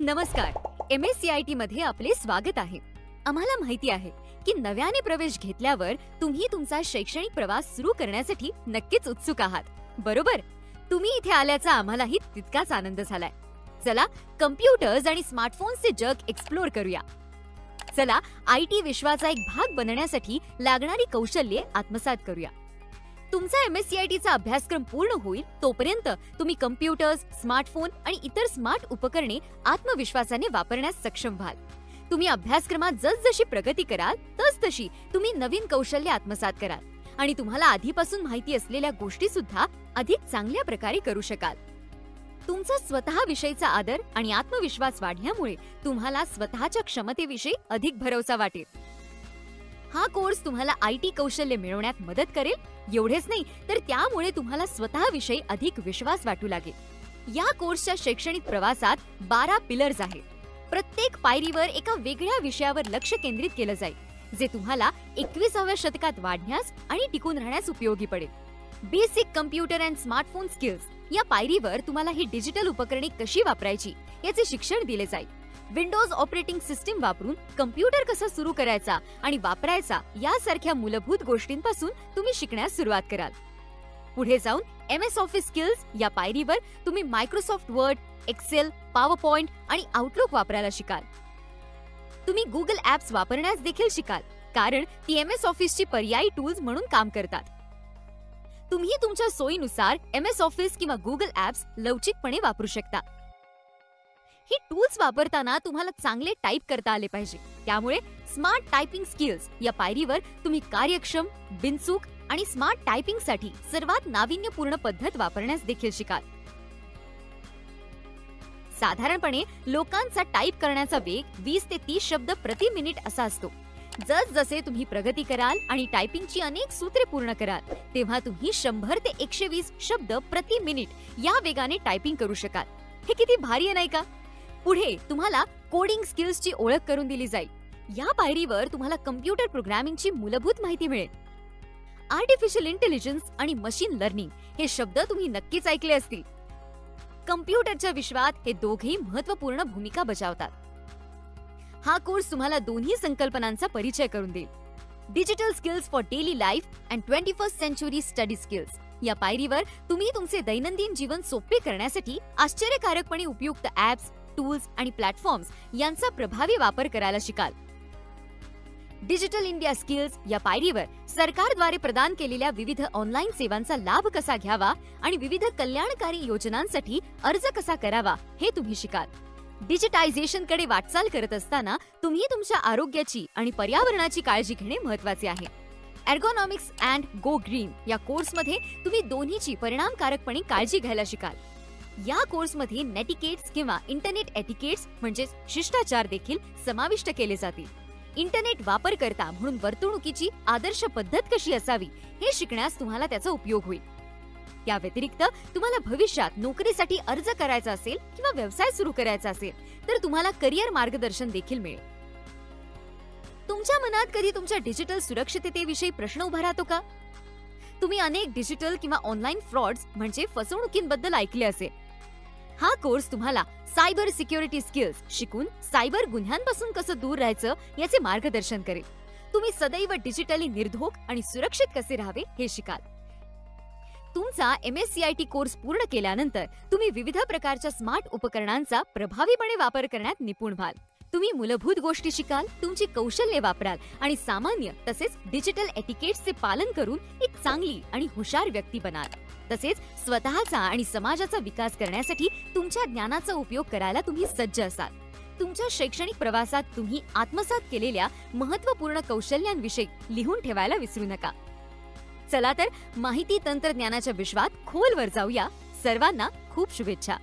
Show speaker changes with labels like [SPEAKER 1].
[SPEAKER 1] नमस्कार. MSCIT मध्ये आपले स्वागत आहे. आम्हाला माहिती आहे की नव्याने प्रवेश घेतल्यावर तुम्ही तुमचा शैक्षणिक प्रवास सुरू करण्यासाठी नक्कीच उत्सुक आहात, बरोबर? तुम्ही इथे आल्याचा आम्हालाही तितकाच आनंद झालाय. चला कम्प्युटर्स आणि स्मार्टफोन्सचे जग एक्सप्लोर करूया. चला IT विश्वाचा एक भाग बनण्यासाठी लागणारी कौशल्ये आत्मसात करूया. तुमचा MSCITचा अभ्यासक्रम पूर्ण होईल तोपर्यंत तुम्ही कम्प्युटर्स, स्मार्टफोन आणि इतर स्मार्ट उपकरणे आत्मविश्वासाने वापरण्यास सक्षम व्हाल. तुम्ही अभ्यासक्रमात जसजशी प्रगती कराल तसतशी तुम्ही नवीन कौशल्य आत्मसात कराल आणि तुम्हाला आधीपासून माहिती असलेल्या गोष्टी सुद्धा अधिक चांगल्या प्रकारे करू शकाल. तुमचा स्वतःविषयीचा आदर आणि आत्मविश्वास वाढल्यामुळे तुम्हाला स्वतःच्या क्षमतेविषयी अधिक भरवसा वाटेल. हा कोर्स तुम्हाला IT कौशल्य मिळवण्यात मदत करेल. एवढेच नाही तर त्यामुळे तुम्हाला स्वतःविषयी अधिक विश्वास वाटू लागेल. या कोर्सच्या शैक्षणिक प्रवासात 12 पिलर्स आहेत. प्रत्येक पायरीवर एका वेगळ्या विषयावर लक्ष केंद्रित केलं जाईल, जे तुम्हाला 21व्या शतकात वाढण्यास आणि टिकून राहण्यास उपयोगी पडेल. Basic computer and smartphone skills या पायरीवर तुम्हाला ही डिजिटल उपकरणे कशी वापरायची याचे शिक्षण दिले जाईल. विंडोज ऑपरेटिंग सिस्टीम वापरून कम्प्युटर कसा सुरू करायचा आणि वापरायचा यासारख्या मूलभूत गोष्टींपासून तुम्ही शिकण्यास सुरुवात कराल. पुढे जाऊन MS ऑफिस स्किल्स या पायरीवर तुम्ही मायक्रोसॉफ्ट वर्ड, एक्सेल, पॉवरपॉइंट आणि आउटलुक वापरायला शिकाल. तुम्ही गुगल ॲप्स वापरण्यास देखील शिकाल, कारण ती MS ऑफिसची पर्यायी टूल्स म्हणून काम करतात. तुम्ही तुमच्या सोयीनुसार MS ऑफिस किंवा गुगल ॲप्स लवचिकपणे वापरू शकता. ही टूल्स वापरताना तुम्हाला चांगले टाईप करता आले पाहिजे. त्यामुळे स्मार्ट टायपिंग स्किल्स या पायरीवर तुम्ही कार्यक्षम, बिनचूक आणि स्मार्ट टायपिंगसाठी सर्वात नाविन्यपूर्ण पद्धत वापरण्यास देखील शिकाल. साधारणपणे लोकांचा टाईप करण्याचा वेग 20 ते 30 शब्द प्रति मिनिट असा असतो. जसजसे तुम्ही प्रगती कराल आणि टायपिंगची अनेक सूत्रे पूर्ण कराल, तेव्हा तुम्ही 100 ते 120 शब्द प्रति मिनिट या वेगाने टायपिंग करू शकाल. हे किती भारी आहे नाही का? पुढे तुम्हाला कोडिंग स्किल्सची ओळख करून दिली जाईल. या पायरीवर तुम्हाला कम्प्युटर प्रोग्रामिंगची मूलभूत माहिती मिळेल. आर्टिफिशियल इंटेलिजन्स आणि मशीन लर्निंग हे शब्द तुम्ही नक्कीच ऐकले असतील. कम्प्युटरच्या विश्वात हे दोघेही महत्त्वपूर्ण भूमिका बजावतात. हा कोर्स तुम्हाला दोन्ही संकल्पनांचा परिचय करून देईल. Digital skills for daily life and 21st century study skills या पायरीवर तुम्ही तुमचे दैनंदिन जीवन सोपे करण्यासाठी आश्चर्यकारकपणे उपयुक्त ॲप्स, टूल्स आणि प्लॅटफॉर्म्स यांचा प्रभावी वापर करायला शिकाल. डिजिटल इंडिया स्किल्स या पायरीवर सरकारद्वारे प्रदान केलेल्या विविध ऑनलाईन सेवांचा लाभ कसा घ्यावा आणि विविध कल्याणकारी योजनांसाठी अर्ज कसा करावा हे तुम्ही शिकाल. डिजिटायझेशनकडे वाटचाल करत असताना तुम्ही तुमच्या आरोग्याची आणि पर्यावरणाची काळजी घेणे महत्त्वाचे आहे. एर्गोनॉमिक्स अँड गो ग्रीन या कोर्समध्ये तुम्ही दोन्हीची परिणामकारकपणे काळजी घ्यायला शिकाल. या कोर्समध्ये नेटिकेट्स किंवा इंटरनेट एटिकेट्स म्हणजे शिष्टाचार देखील समाविष्ट केले जातील. इंटरनेट वापरकर्ता म्हणून वर्तणुकीची आदर्श पद्धत कशी असावी हे शिकण्यास तुम्हाला त्याचा उपयोग होईल. या व्यतिरिक्त तुम्हाला भविष्यात नोकरीसाठी अर्ज करायचा असेल किंवा व्यवसाय सुरू करायचा असेल तर तुम्हाला करिअर मार्गदर्शन देखील मिळेल. तुमच्या मनात कधी तुमच्या डिजिटल सुरक्षिततेविषयी प्रश्न उभा राहतो का? तुम्ही अनेक डिजिटल किंवा ऑनलाईन फ्रॉड्स म्हणजे फसवणुकींबद्दल ऐकले असेल. हा कोर्स तुम्हाला सायबर सिक्युरिटी स्किल्स शिकून सायबर गुन्ह्यांपासून कसं दूर राहायचं याचे मार्गदर्शन करेल. तुम्ही सदैव डिजिटली निर्धोक आणि सुरक्षित कसे राहावे हे शिकाल. तुमचा MSCIT कोर्स पूर्ण केल्यानंतर तुम्ही विविध प्रकारच्या स्मार्ट उपकरणांचा प्रभावीपणे वापर करण्यात निपुण व्हाल. तुम्ही मूलभूत गोष्टी शिकाल, तुमची कौशल्ये वापराल आणि सामान्य तसेच डिजिटल एटिकेट्सचे पालन करून एक चांगली आणि हुशार व्यक्ती बनाल. तसेच स्वतःचा आणि समाजाचा विकास करण्यासाठी तुमच्या ज्ञानाचा उपयोग करायला तुम्ही सज्ज असाल. तुमच्या शैक्षणिक प्रवासात तुम्ही आत्मसात केलेल्या महत्त्वपूर्ण कौशल्यांविषयी लिहून ठेवायला विसरू नका. चला तर माहिती तंत्रज्ञानाच्या विश्वात खोलवर जाऊया. सर्वांना खूप शुभेच्छा.